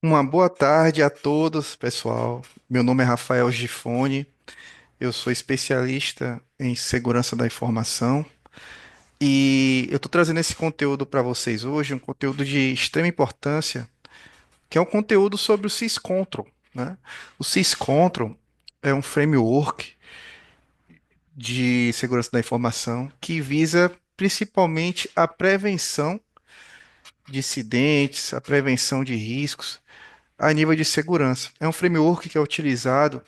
Uma boa tarde a todos, pessoal. Meu nome é Rafael Gifone, eu sou especialista em segurança da informação e eu estou trazendo esse conteúdo para vocês hoje, um conteúdo de extrema importância, que é um conteúdo sobre o SysControl, né? O SysControl é um framework de segurança da informação que visa principalmente a prevenção de incidentes, a prevenção de riscos a nível de segurança. É um framework que é utilizado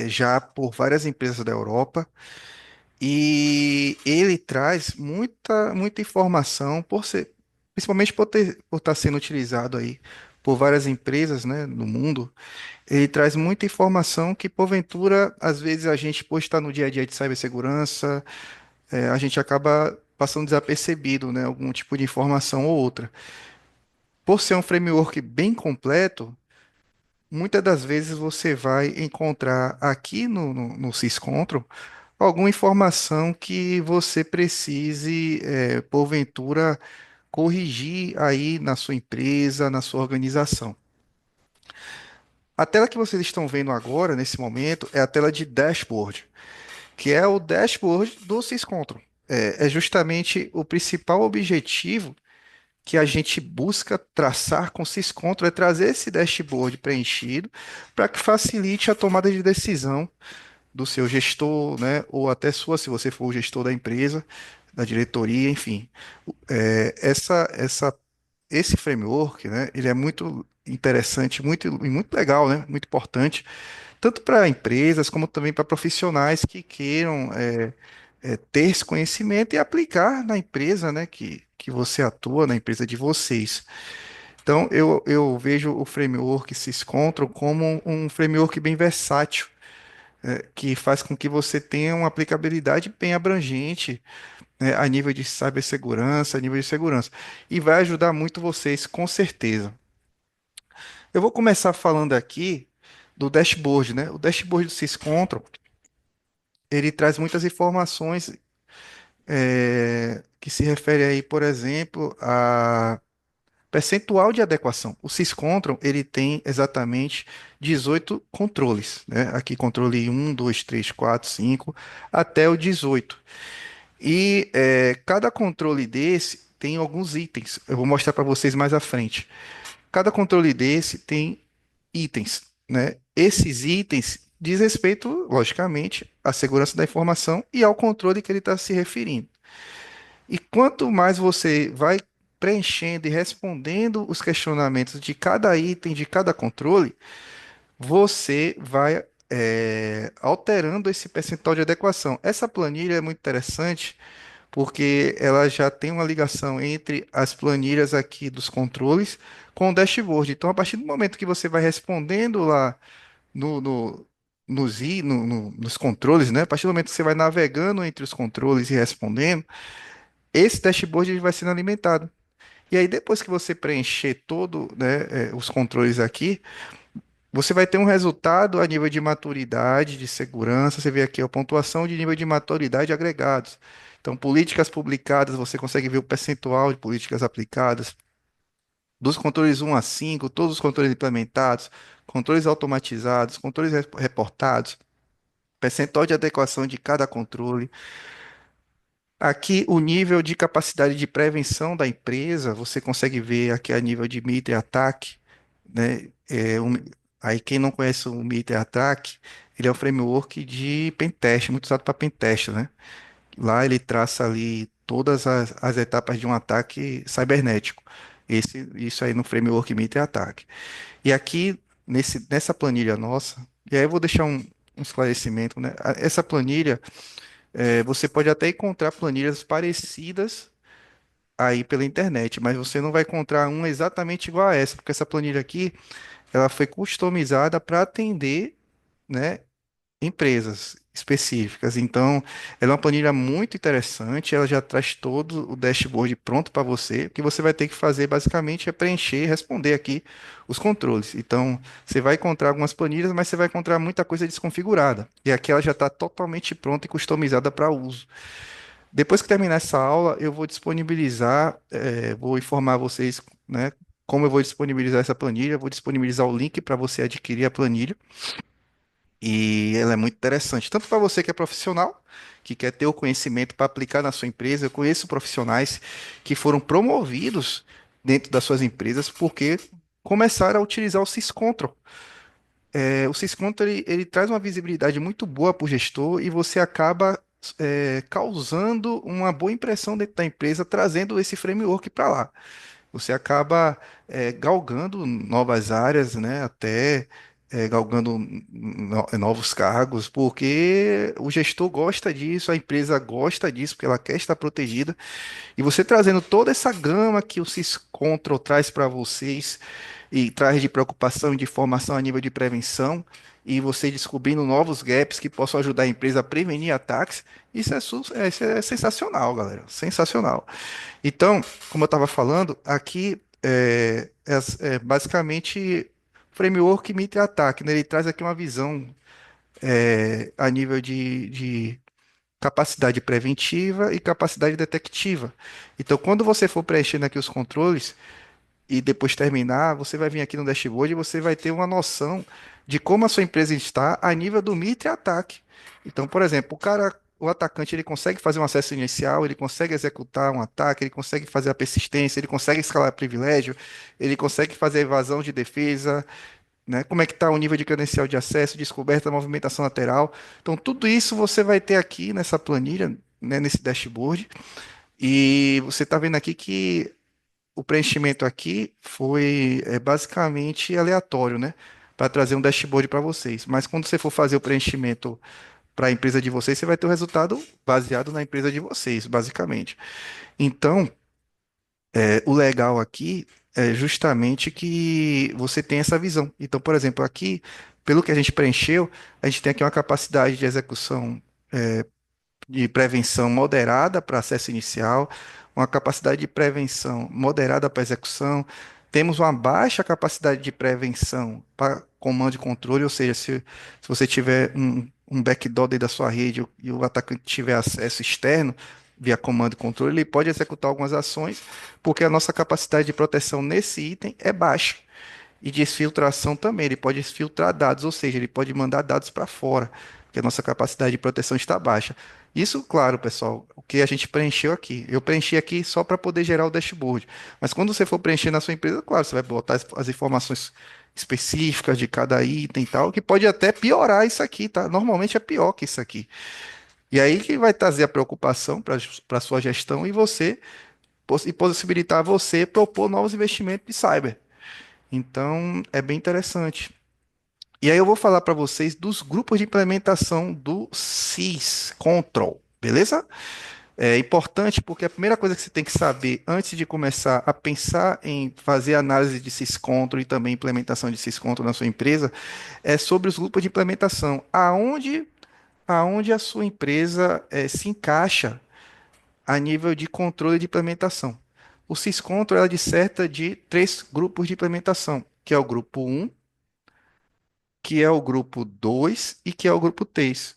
já por várias empresas da Europa e ele traz muita informação principalmente por estar sendo utilizado aí por várias empresas, né, no mundo. Ele traz muita informação que porventura, às vezes a gente, por estar no dia a dia de cibersegurança, a gente acaba passando desapercebido, né, algum tipo de informação ou outra. Por ser um framework bem completo, muitas das vezes você vai encontrar aqui no SysControl alguma informação que você precise, porventura, corrigir aí na sua empresa, na sua organização. A tela que vocês estão vendo agora, nesse momento, é a tela de dashboard, que é o dashboard do SysControl. É justamente o principal objetivo que a gente busca traçar com o SysControl é trazer esse dashboard preenchido para que facilite a tomada de decisão do seu gestor, né, ou até sua, se você for o gestor da empresa, da diretoria, enfim. Esse framework, né, ele é muito interessante, muito legal, né, muito importante, tanto para empresas como também para profissionais que queiram ter esse conhecimento e aplicar na empresa, né, que você atua, na empresa de vocês. Então, eu vejo o framework SysControl como um framework bem versátil, que faz com que você tenha uma aplicabilidade bem abrangente, né, a nível de cibersegurança, a nível de segurança. E vai ajudar muito vocês, com certeza. Eu vou começar falando aqui do dashboard, né? O dashboard do SysControl, ele traz muitas informações que se refere aí, por exemplo, a percentual de adequação. O SysControl, ele tem exatamente 18 controles, né? Aqui controle um, 2, 3, 4, 5, até o 18. E cada controle desse tem alguns itens. Eu vou mostrar para vocês mais à frente. Cada controle desse tem itens, né? Esses itens diz respeito, logicamente, à segurança da informação e ao controle que ele está se referindo. E quanto mais você vai preenchendo e respondendo os questionamentos de cada item, de cada controle, você vai alterando esse percentual de adequação. Essa planilha é muito interessante porque ela já tem uma ligação entre as planilhas aqui dos controles com o dashboard. Então, a partir do momento que você vai respondendo lá no, no- nos controles, né? A partir do momento que você vai navegando entre os controles e respondendo, esse dashboard ele vai sendo alimentado. E aí, depois que você preencher todo, né, os controles aqui, você vai ter um resultado a nível de maturidade, de segurança. Você vê aqui a pontuação de nível de maturidade agregados. Então, políticas publicadas, você consegue ver o percentual de políticas aplicadas. Dos controles um a 5, todos os controles implementados, controles automatizados, controles reportados, percentual de adequação de cada controle. Aqui, o nível de capacidade de prevenção da empresa, você consegue ver aqui a nível de MITRE ATT&CK, né? Aí, quem não conhece o MITRE ATT&CK, ele é um framework de pentest, muito usado para pentest, né? Lá ele traça ali todas as etapas de um ataque cibernético. Isso aí no framework MITRE ATT&CK. E aqui, nessa planilha nossa, e aí eu vou deixar um esclarecimento, né? Essa planilha, você pode até encontrar planilhas parecidas aí pela internet, mas você não vai encontrar uma exatamente igual a essa, porque essa planilha aqui, ela foi customizada para atender, né, empresas específicas. Então, ela é uma planilha muito interessante, ela já traz todo o dashboard pronto para você. O que você vai ter que fazer basicamente é preencher e responder aqui os controles. Então, você vai encontrar algumas planilhas, mas você vai encontrar muita coisa desconfigurada. E aqui ela já está totalmente pronta e customizada para uso. Depois que terminar essa aula, eu vou disponibilizar, vou informar vocês, né? como eu vou disponibilizar essa planilha, eu vou disponibilizar o link para você adquirir a planilha. E ela é muito interessante, tanto para você que é profissional, que quer ter o conhecimento para aplicar na sua empresa. Eu conheço profissionais que foram promovidos dentro das suas empresas porque começaram a utilizar o SysControl. O SysControl ele traz uma visibilidade muito boa para o gestor e você acaba causando uma boa impressão dentro da empresa, trazendo esse framework para lá. Você acaba galgando novas áreas, né? Até galgando novos cargos, porque o gestor gosta disso, a empresa gosta disso, porque ela quer estar protegida. E você trazendo toda essa gama que o SysControl traz para vocês, e traz de preocupação e de formação a nível de prevenção, e você descobrindo novos gaps que possam ajudar a empresa a prevenir ataques, isso é sensacional, galera. Sensacional. Então, como eu estava falando, aqui é basicamente framework Mitre Ataque, né? Ele traz aqui uma visão a nível de capacidade preventiva e capacidade detectiva. Então, quando você for preenchendo aqui os controles e depois terminar, você vai vir aqui no dashboard e você vai ter uma noção de como a sua empresa está a nível do Mitre Ataque. Então, por exemplo, o atacante, ele consegue fazer um acesso inicial, ele consegue executar um ataque, ele consegue fazer a persistência, ele consegue escalar privilégio, ele consegue fazer a evasão de defesa, né? Como é que está o nível de credencial de acesso, descoberta, movimentação lateral. Então, tudo isso você vai ter aqui nessa planilha, né, nesse dashboard. E você está vendo aqui que o preenchimento aqui foi basicamente aleatório, né? Para trazer um dashboard para vocês. Mas quando você for fazer o preenchimento para a empresa de vocês, você vai ter o resultado baseado na empresa de vocês, basicamente. Então, o legal aqui é justamente que você tem essa visão. Então, por exemplo, aqui, pelo que a gente preencheu, a gente tem aqui uma capacidade de execução de prevenção moderada para acesso inicial, uma capacidade de prevenção moderada para execução. Temos uma baixa capacidade de prevenção para comando e controle, ou seja, se você tiver um backdoor dentro da sua rede e o atacante tiver acesso externo via comando e controle, ele pode executar algumas ações, porque a nossa capacidade de proteção nesse item é baixa. E de exfiltração também, ele pode exfiltrar dados, ou seja, ele pode mandar dados para fora, porque a nossa capacidade de proteção está baixa. Isso, claro, pessoal, o que a gente preencheu aqui. Eu preenchi aqui só para poder gerar o dashboard. Mas quando você for preencher na sua empresa, claro, você vai botar as informações específicas de cada item e tal, que pode até piorar isso aqui, tá? Normalmente é pior que isso aqui. E aí que vai trazer a preocupação para a sua gestão e e possibilitar você propor novos investimentos de cyber. Então, é bem interessante. E aí eu vou falar para vocês dos grupos de implementação do SysControl, Control, beleza? É importante porque a primeira coisa que você tem que saber antes de começar a pensar em fazer análise de SysControl e também implementação de SysControl na sua empresa é sobre os grupos de implementação. Aonde a sua empresa se encaixa a nível de controle de implementação. O SysControl ela disserta de três grupos de implementação, que é o grupo um, que é o grupo 2 e que é o grupo 3.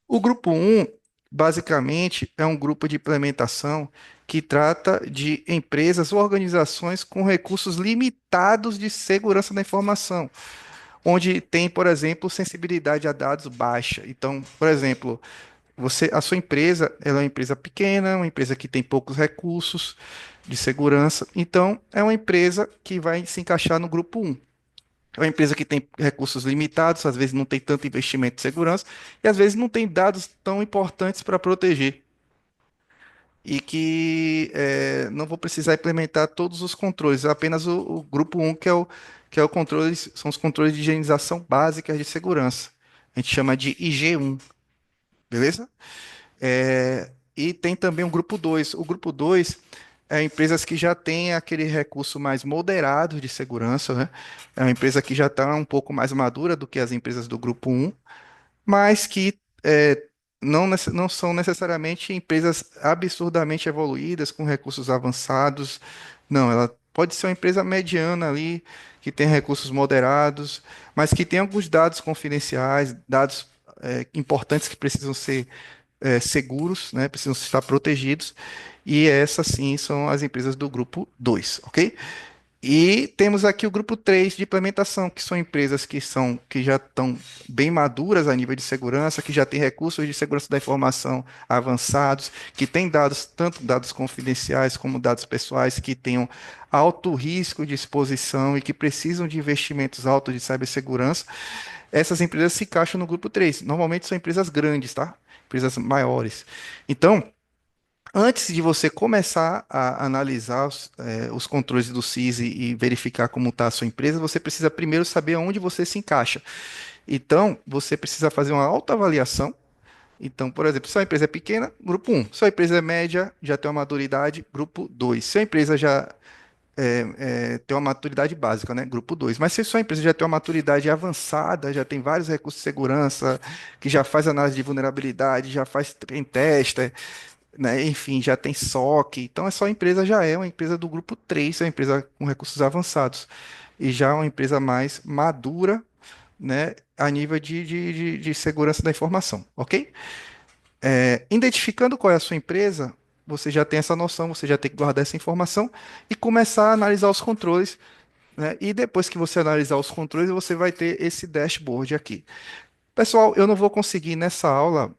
O grupo um, basicamente, é um grupo de implementação que trata de empresas ou organizações com recursos limitados de segurança da informação, onde tem, por exemplo, sensibilidade a dados baixa. Então, por exemplo, a sua empresa, ela é uma empresa pequena, uma empresa que tem poucos recursos de segurança. Então, é uma empresa que vai se encaixar no grupo um. É uma empresa que tem recursos limitados, às vezes não tem tanto investimento de segurança e às vezes não tem dados tão importantes para proteger. E que não vou precisar implementar todos os controles, apenas o grupo um que é o controle, são os controles de higienização básicas de segurança. A gente chama de IG1, beleza? E tem também o grupo 2. O grupo 2 é empresas que já têm aquele recurso mais moderado de segurança, né? É uma empresa que já está um pouco mais madura do que as empresas do grupo um, mas que não são necessariamente empresas absurdamente evoluídas, com recursos avançados. Não, ela pode ser uma empresa mediana ali, que tem recursos moderados, mas que tem alguns dados confidenciais, dados importantes que precisam ser seguros, né? Precisam estar protegidos. E essas sim são as empresas do grupo 2, ok? E temos aqui o grupo 3 de implementação, que são empresas que já estão bem maduras a nível de segurança, que já têm recursos de segurança da informação avançados, que têm dados, tanto dados confidenciais como dados pessoais, que tenham alto risco de exposição e que precisam de investimentos altos de cibersegurança. Essas empresas se encaixam no grupo 3. Normalmente são empresas grandes, tá? Empresas maiores. Então, antes de você começar a analisar os controles do CIS e verificar como está a sua empresa, você precisa primeiro saber onde você se encaixa. Então, você precisa fazer uma autoavaliação. Então, por exemplo, se a empresa é pequena, grupo 1. Se a empresa é média, já tem uma maturidade, grupo 2. Se a empresa já tem uma maturidade básica, né? Grupo 2. Mas se a sua empresa já tem uma maturidade avançada, já tem vários recursos de segurança, que já faz análise de vulnerabilidade, já faz pen tester, né? Enfim, já tem SOC. Então, a sua empresa já é uma empresa do grupo 3, é uma empresa com recursos avançados. E já é uma empresa mais madura, né? A nível de segurança da informação, ok? Identificando qual é a sua empresa, você já tem essa noção, você já tem que guardar essa informação e começar a analisar os controles, né? E depois que você analisar os controles, você vai ter esse dashboard aqui. Pessoal, eu não vou conseguir nessa aula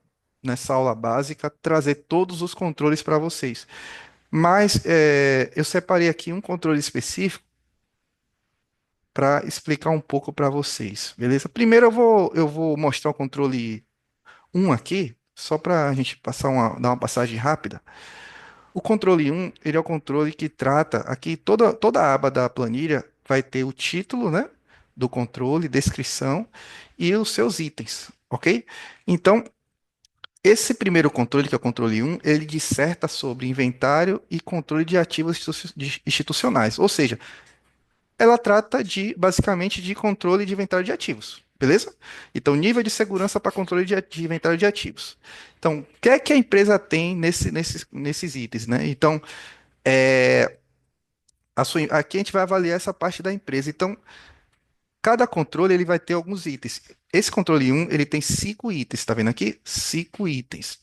básica, trazer todos os controles para vocês. Mas eu separei aqui um controle específico para explicar um pouco para vocês, beleza? Primeiro eu vou mostrar o controle um aqui, só para a gente dar uma passagem rápida. O controle um, ele é o controle que trata aqui toda a aba da planilha vai ter o título, né, do controle, descrição e os seus itens, ok? Então, esse primeiro controle, que é o controle um, ele disserta sobre inventário e controle de ativos institucionais, ou seja, ela trata basicamente de controle de inventário de ativos, beleza? Então, nível de segurança para controle de inventário de ativos. Então, o que é que a empresa tem nesses itens, né? Então, aqui a gente vai avaliar essa parte da empresa. Então, cada controle ele vai ter alguns itens. Esse controle um, ele tem 5 itens, tá vendo aqui? 5 itens.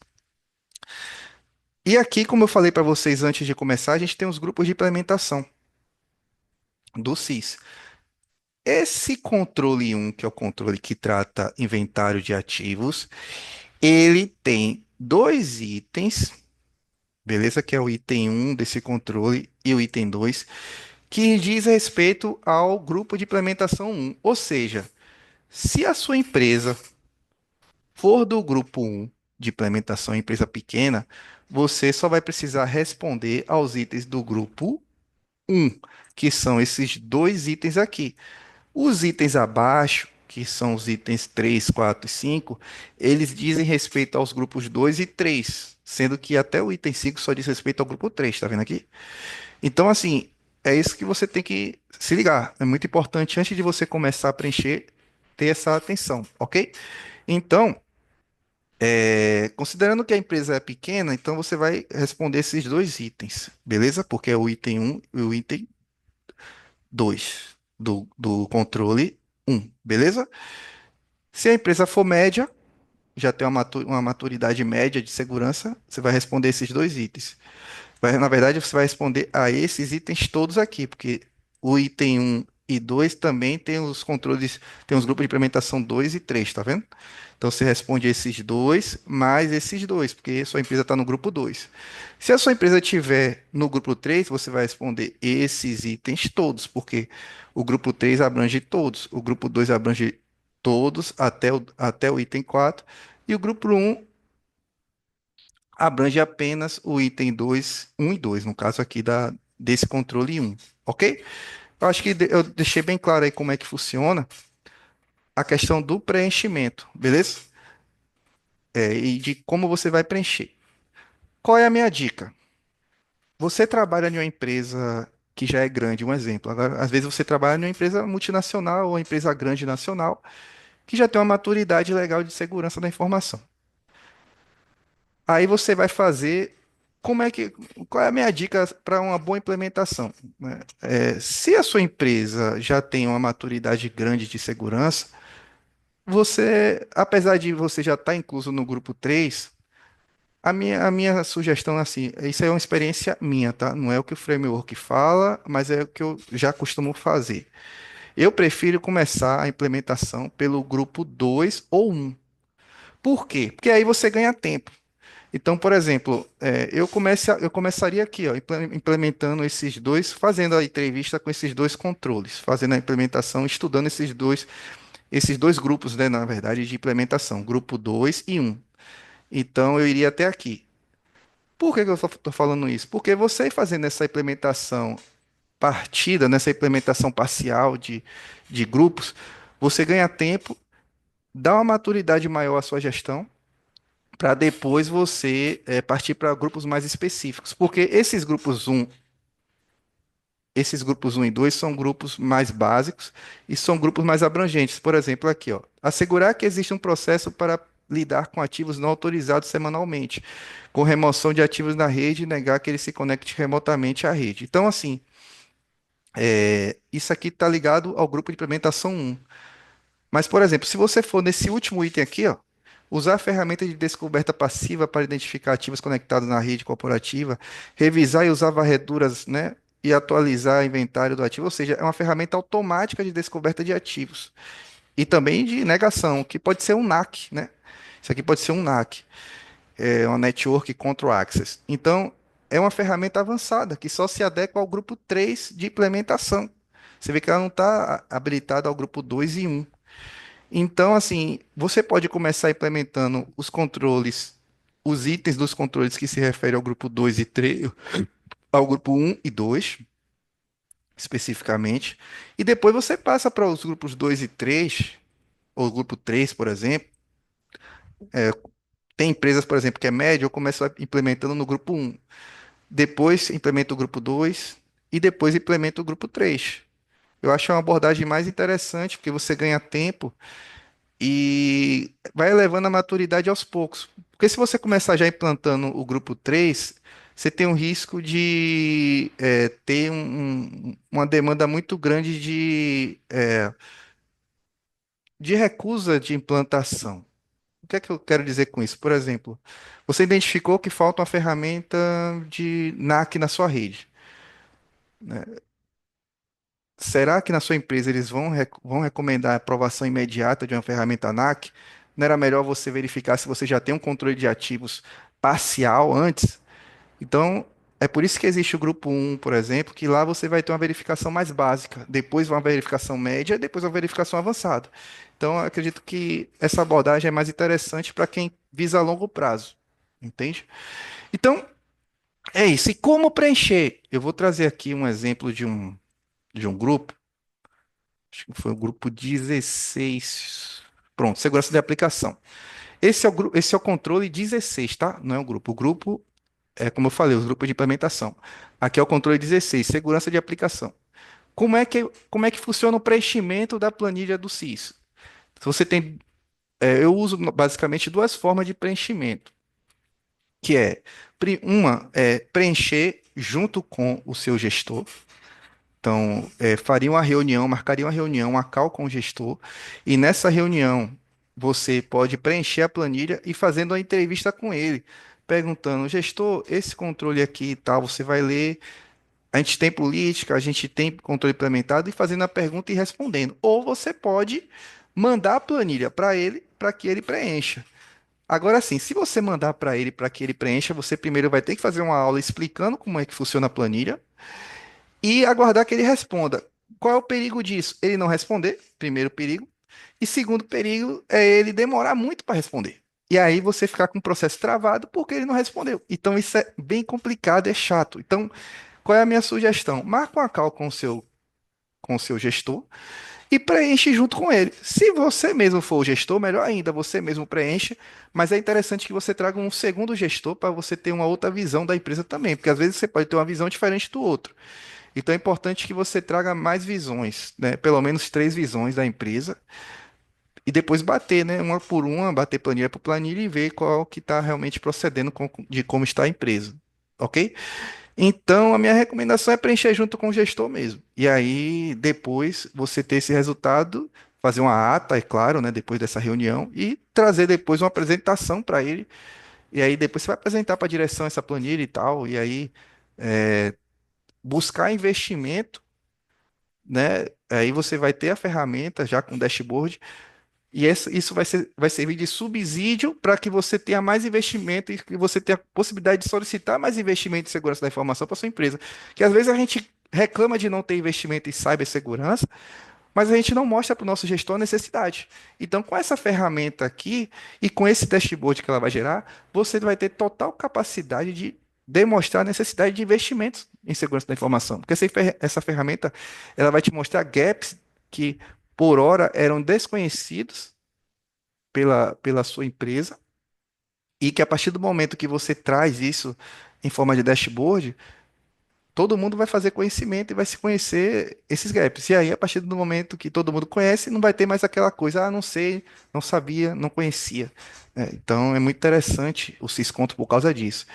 E aqui, como eu falei para vocês antes de começar, a gente tem os grupos de implementação do CIS. Esse controle um, que é o controle que trata inventário de ativos, ele tem 2 itens, beleza? Que é o item um desse controle e o item 2, que diz respeito ao grupo de implementação um. Ou seja, se a sua empresa for do grupo um de implementação, empresa pequena, você só vai precisar responder aos itens do grupo um, que são esses 2 itens aqui. Os itens abaixo, que são os itens 3, 4 e 5, eles dizem respeito aos grupos 2 e 3, sendo que até o item 5 só diz respeito ao grupo 3, tá vendo aqui? Então, assim, é isso que você tem que se ligar. É muito importante, antes de você começar a preencher, ter essa atenção, ok? Então, considerando que a empresa é pequena, então você vai responder esses 2 itens, beleza? Porque é o item um e o item 2 do controle um, beleza? Se a empresa for média, já tem uma maturidade média de segurança, você vai responder esses 2 itens. Na verdade, você vai responder a esses itens todos aqui, porque o item um e 2 também tem os controles, tem os grupos de implementação 2 e 3, tá vendo? Então você responde esses dois mais esses dois, porque sua empresa está no grupo 2. Se a sua empresa estiver no grupo 3, você vai responder esses itens todos, porque o grupo 3 abrange todos, o grupo 2 abrange todos até o item 4, e o grupo um abrange apenas o item 2, um e 2, no caso aqui desse controle um, ok? Eu acho que eu deixei bem claro aí como é que funciona a questão do preenchimento, beleza? E de como você vai preencher. Qual é a minha dica? Você trabalha em uma empresa que já é grande, um exemplo. Agora, às vezes você trabalha em uma empresa multinacional ou uma empresa grande nacional que já tem uma maturidade legal de segurança da informação. Aí você vai fazer qual é a minha dica para uma boa implementação, né? Se a sua empresa já tem uma maturidade grande de segurança, apesar de você já estar incluso no grupo 3, A minha sugestão, assim, isso é uma experiência minha, tá? Não é o que o framework fala, mas é o que eu já costumo fazer. Eu prefiro começar a implementação pelo grupo 2 ou um. Por quê? Porque aí você ganha tempo. Então, por exemplo, eu começaria aqui, ó, implementando esses dois, fazendo a entrevista com esses dois controles, fazendo a implementação, estudando esses dois grupos, né, na verdade, de implementação, grupo 2 e um. Então, eu iria até aqui. Por que que eu estou falando isso? Porque você fazendo essa implementação partida, nessa implementação parcial de grupos, você ganha tempo, dá uma maturidade maior à sua gestão, para depois você partir para grupos mais específicos. Porque esses grupos um e 2 são grupos mais básicos e são grupos mais abrangentes. Por exemplo, aqui, ó, assegurar que existe um processo para lidar com ativos não autorizados semanalmente, com remoção de ativos na rede e negar que ele se conecte remotamente à rede. Então, assim, isso aqui está ligado ao grupo de implementação um. Mas, por exemplo, se você for nesse último item aqui, ó, usar a ferramenta de descoberta passiva para identificar ativos conectados na rede corporativa, revisar e usar varreduras, né, e atualizar inventário do ativo, ou seja, é uma ferramenta automática de descoberta de ativos e também de negação, que pode ser um NAC, né? Isso aqui pode ser um NAC, uma Network Control Access. Então, é uma ferramenta avançada que só se adequa ao grupo 3 de implementação. Você vê que ela não está habilitada ao grupo 2 e um. Então, assim, você pode começar implementando os controles, os itens dos controles que se referem ao grupo 2 e 3, ao grupo um e 2, especificamente, e depois você passa para os grupos 2 e 3, ou grupo 3, por exemplo. Tem empresas, por exemplo, que é médio, eu começo implementando no grupo um, depois implemento o grupo 2 e depois implemento o grupo 3. Eu acho uma abordagem mais interessante, porque você ganha tempo e vai elevando a maturidade aos poucos. Porque se você começar já implantando o grupo 3, você tem um risco de ter uma demanda muito grande de recusa de implantação. O que é que eu quero dizer com isso? Por exemplo, você identificou que falta uma ferramenta de NAC na sua rede. Será que na sua empresa eles vão recomendar a aprovação imediata de uma ferramenta NAC? Não era melhor você verificar se você já tem um controle de ativos parcial antes? Então, é por isso que existe o grupo um, por exemplo, que lá você vai ter uma verificação mais básica, depois uma verificação média, depois uma verificação avançada. Então, eu acredito que essa abordagem é mais interessante para quem visa a longo prazo, entende? Então, é isso. E como preencher? Eu vou trazer aqui um exemplo de um grupo. Acho que foi o grupo 16. Pronto, segurança de aplicação. Esse é o controle 16, tá? Não é o grupo. O grupo é, como eu falei, os grupos de implementação. Aqui é o controle 16, segurança de aplicação. Como é que funciona o preenchimento da planilha do CIS? Se você tem, eu uso basicamente duas formas de preenchimento, que é uma é preencher junto com o seu gestor. Então, faria uma reunião, marcaria uma reunião, uma call com o gestor, e nessa reunião você pode preencher a planilha e fazendo uma entrevista com ele, perguntando, gestor, esse controle aqui e tal, você vai ler, a gente tem política, a gente tem controle implementado, e fazendo a pergunta e respondendo. Ou você pode mandar a planilha para ele, para que ele preencha. Agora sim, se você mandar para ele para que ele preencha, você primeiro vai ter que fazer uma aula explicando como é que funciona a planilha e aguardar que ele responda. Qual é o perigo disso? Ele não responder, primeiro perigo. E segundo perigo é ele demorar muito para responder. E aí você ficar com o processo travado porque ele não respondeu. Então isso é bem complicado, é chato. Então, qual é a minha sugestão? Marca uma call com o seu gestor e preenche junto com ele. Se você mesmo for o gestor, melhor ainda, você mesmo preenche, mas é interessante que você traga um segundo gestor para você ter uma outra visão da empresa também, porque às vezes você pode ter uma visão diferente do outro. Então é importante que você traga mais visões, né? Pelo menos três visões da empresa e depois bater, né? Uma por uma, bater planilha por planilha e ver qual que está realmente procedendo de como está a empresa, ok? Então a minha recomendação é preencher junto com o gestor mesmo. E aí depois você ter esse resultado, fazer uma ata, é claro, né? Depois dessa reunião e trazer depois uma apresentação para ele E aí depois você vai apresentar para a direção essa planilha e tal, e aí buscar investimento, né? Aí você vai ter a ferramenta já com dashboard, e isso vai servir de subsídio para que você tenha mais investimento e que você tenha a possibilidade de solicitar mais investimento em segurança da informação para sua empresa. Que às vezes a gente reclama de não ter investimento em cibersegurança, mas a gente não mostra para o nosso gestor a necessidade. Então, com essa ferramenta aqui e com esse dashboard que ela vai gerar, você vai ter total capacidade de demonstrar a necessidade de investimentos em segurança da informação. Porque essa ferramenta ela vai te mostrar gaps que, por hora, eram desconhecidos pela sua empresa e que, a partir do momento que você traz isso em forma de dashboard, todo mundo vai fazer conhecimento e vai se conhecer esses gaps. E aí, a partir do momento que todo mundo conhece, não vai ter mais aquela coisa, ah, não sei, não sabia, não conhecia. Então, é muito interessante o Syscontrol por causa disso.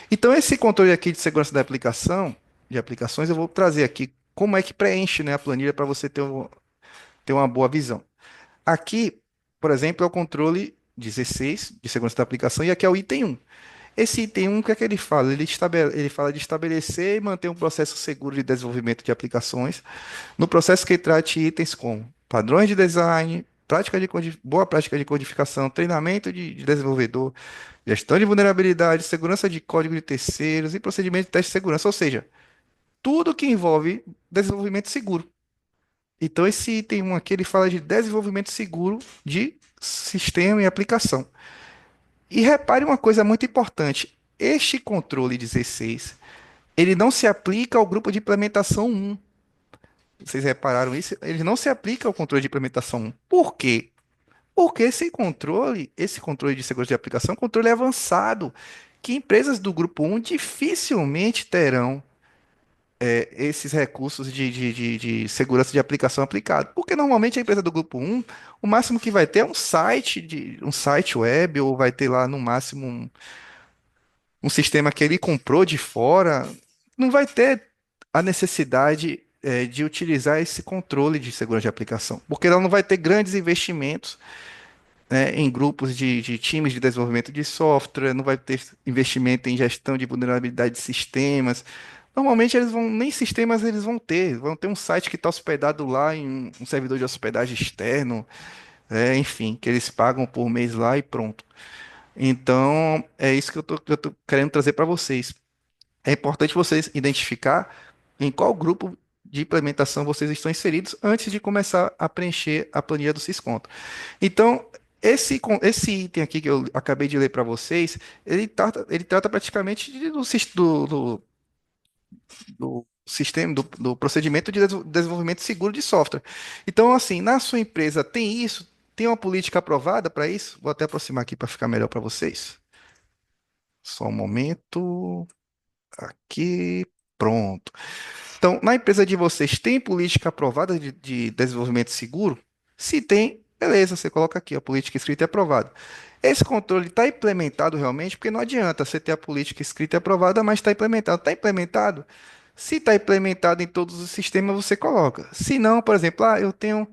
Então, esse controle aqui de segurança da aplicação, de aplicações, eu vou trazer aqui como é que preenche, né, a planilha para você ter uma boa visão. Aqui, por exemplo, é o controle 16 de segurança da aplicação e aqui é o item 1. Esse item 1, o que é que ele fala? Ele fala de estabelecer e manter um processo seguro de desenvolvimento de aplicações, no processo que trate itens como padrões de design, boa prática de codificação, treinamento de desenvolvedor, gestão de vulnerabilidade, segurança de código de terceiros e procedimento de teste de segurança, ou seja, tudo que envolve desenvolvimento seguro. Então, esse item 1 aqui, ele fala de desenvolvimento seguro de sistema e aplicação. E repare uma coisa muito importante. Este controle 16, ele não se aplica ao grupo de implementação 1. Vocês repararam isso? Ele não se aplica ao controle de implementação 1. Por quê? Porque esse controle de segurança de aplicação, é um controle avançado, que empresas do grupo 1 dificilmente terão esses recursos de segurança de aplicação aplicado. Porque normalmente a empresa do grupo 1, o máximo que vai ter é um site web, ou vai ter lá no máximo um sistema que ele comprou de fora, não vai ter a necessidade de utilizar esse controle de segurança de aplicação, porque ela não vai ter grandes investimentos, né, em grupos de times de desenvolvimento de software, não vai ter investimento em gestão de vulnerabilidade de sistemas. Normalmente eles vão, nem sistemas eles vão ter um site que está hospedado lá em um servidor de hospedagem externo, enfim, que eles pagam por mês lá e pronto. Então, é isso que eu tô querendo trazer para vocês. É importante vocês identificar em qual grupo de implementação vocês estão inseridos antes de começar a preencher a planilha do Sysconto. Então, esse item aqui que eu acabei de ler para vocês, ele trata praticamente do sistema, do procedimento de desenvolvimento seguro de software. Então, assim, na sua empresa tem isso? Tem uma política aprovada para isso? Vou até aproximar aqui para ficar melhor para vocês. Só um momento. Aqui, pronto. Então, na empresa de vocês, tem política aprovada de desenvolvimento seguro? Se tem, beleza, você coloca aqui, a política escrita e aprovada. Esse controle está implementado realmente, porque não adianta você ter a política escrita e aprovada, mas está implementado. Está implementado? Se está implementado em todos os sistemas, você coloca. Se não, por exemplo, eu tenho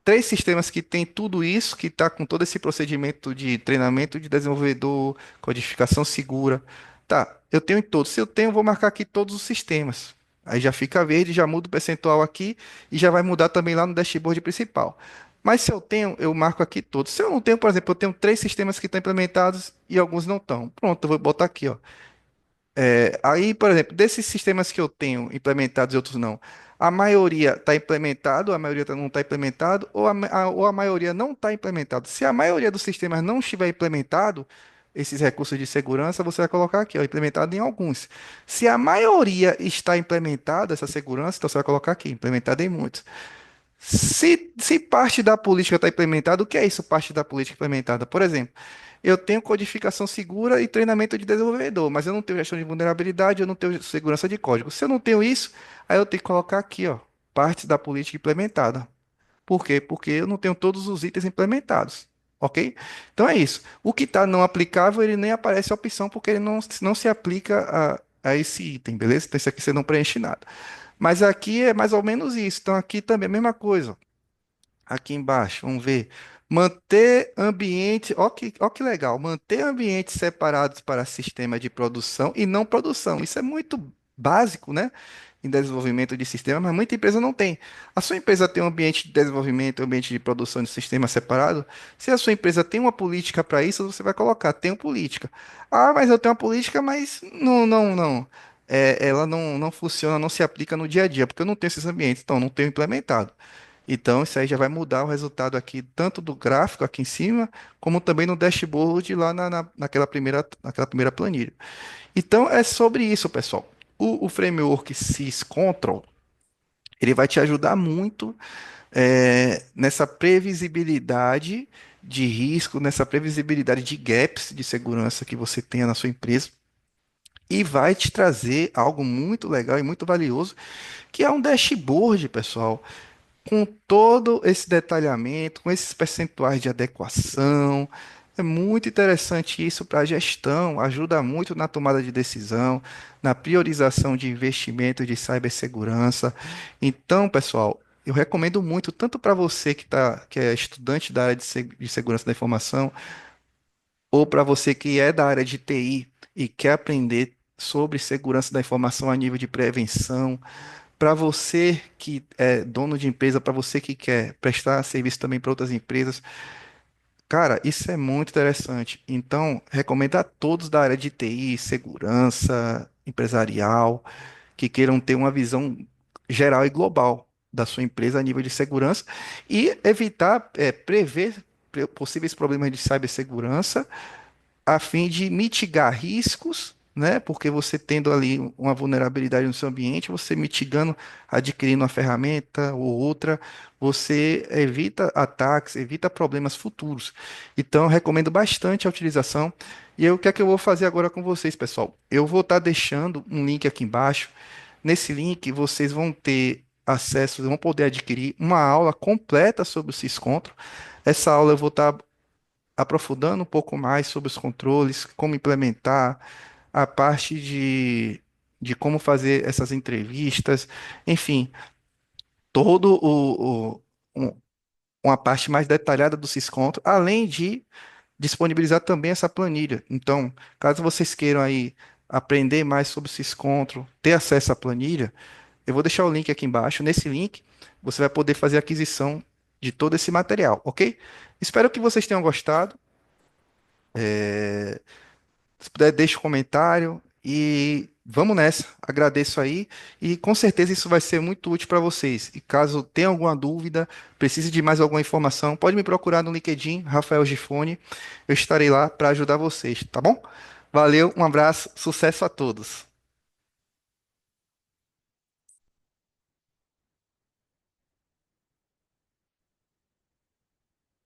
três sistemas que tem tudo isso, que está com todo esse procedimento de treinamento de desenvolvedor, codificação segura. Tá, eu tenho em todos. Se eu tenho, eu vou marcar aqui todos os sistemas. Aí já fica verde, já muda o percentual aqui e já vai mudar também lá no dashboard principal. Mas se eu tenho, eu marco aqui todos. Se eu não tenho, por exemplo, eu tenho três sistemas que estão implementados e alguns não estão. Pronto, eu vou botar aqui, ó. Aí, por exemplo, desses sistemas que eu tenho implementados e outros não, a maioria está implementado, a maioria não está implementado, ou a maioria não está implementado. Se a maioria dos sistemas não estiver implementado, esses recursos de segurança, você vai colocar aqui, ó, implementado em alguns. Se a maioria está implementada, essa segurança, então você vai colocar aqui, implementado em muitos. Se parte da política está implementada, o que é isso, parte da política implementada? Por exemplo, eu tenho codificação segura e treinamento de desenvolvedor, mas eu não tenho gestão de vulnerabilidade, eu não tenho segurança de código. Se eu não tenho isso, aí eu tenho que colocar aqui, ó, partes da política implementada. Por quê? Porque eu não tenho todos os itens implementados. Ok? Então é isso. O que está não aplicável, ele nem aparece a opção, porque ele não se aplica a esse item, beleza? Então, isso aqui você não preenche nada. Mas aqui é mais ou menos isso. Então, aqui também é a mesma coisa. Aqui embaixo, vamos ver. Manter ambiente, ó que legal, manter ambientes separados para sistema de produção e não produção. Isso é muito básico, né? Em desenvolvimento de sistema, mas muita empresa não tem. A sua empresa tem um ambiente de desenvolvimento, um ambiente de produção de sistema separado? Se a sua empresa tem uma política para isso, você vai colocar, tenho política. Ah, mas eu tenho uma política, mas não. Ela não funciona, não se aplica no dia a dia, porque eu não tenho esses ambientes, então não tenho implementado. Então, isso aí já vai mudar o resultado aqui, tanto do gráfico aqui em cima, como também no dashboard lá naquela primeira planilha. Então, é sobre isso, pessoal. O framework SysControl, ele vai te ajudar muito nessa previsibilidade de risco, nessa previsibilidade de gaps de segurança que você tenha na sua empresa. E vai te trazer algo muito legal e muito valioso, que é um dashboard, pessoal, com todo esse detalhamento, com esses percentuais de adequação. É muito interessante isso para a gestão, ajuda muito na tomada de decisão, na priorização de investimentos de cibersegurança. Então, pessoal, eu recomendo muito, tanto para você que é estudante da área de segurança da informação, ou para você que é da área de TI e quer aprender sobre segurança da informação a nível de prevenção, para você que é dono de empresa, para você que quer prestar serviço também para outras empresas, cara, isso é muito interessante. Então, recomendo a todos da área de TI, segurança, empresarial, que queiram ter uma visão geral e global da sua empresa a nível de segurança e evitar, prever possíveis problemas de cibersegurança a fim de mitigar riscos, né? Porque você tendo ali uma vulnerabilidade no seu ambiente, você mitigando, adquirindo uma ferramenta ou outra, você evita ataques, evita problemas futuros. Então, eu recomendo bastante a utilização. E aí, o que é que eu vou fazer agora com vocês, pessoal? Eu vou estar deixando um link aqui embaixo. Nesse link, vocês vão ter acesso, vão poder adquirir uma aula completa sobre o SysControl. Essa aula eu vou estar aprofundando um pouco mais sobre os controles, como implementar, a parte de como fazer essas entrevistas, enfim, todo uma parte mais detalhada do Syscontrol, além de disponibilizar também essa planilha. Então, caso vocês queiram aí aprender mais sobre o Syscontrol, ter acesso à planilha, eu vou deixar o link aqui embaixo. Nesse link, você vai poder fazer a aquisição de todo esse material, ok? Espero que vocês tenham gostado. Se puder, deixe um comentário e vamos nessa. Agradeço aí e com certeza isso vai ser muito útil para vocês. E caso tenha alguma dúvida, precise de mais alguma informação, pode me procurar no LinkedIn, Rafael Gifone. Eu estarei lá para ajudar vocês, tá bom? Valeu, um abraço, sucesso a todos.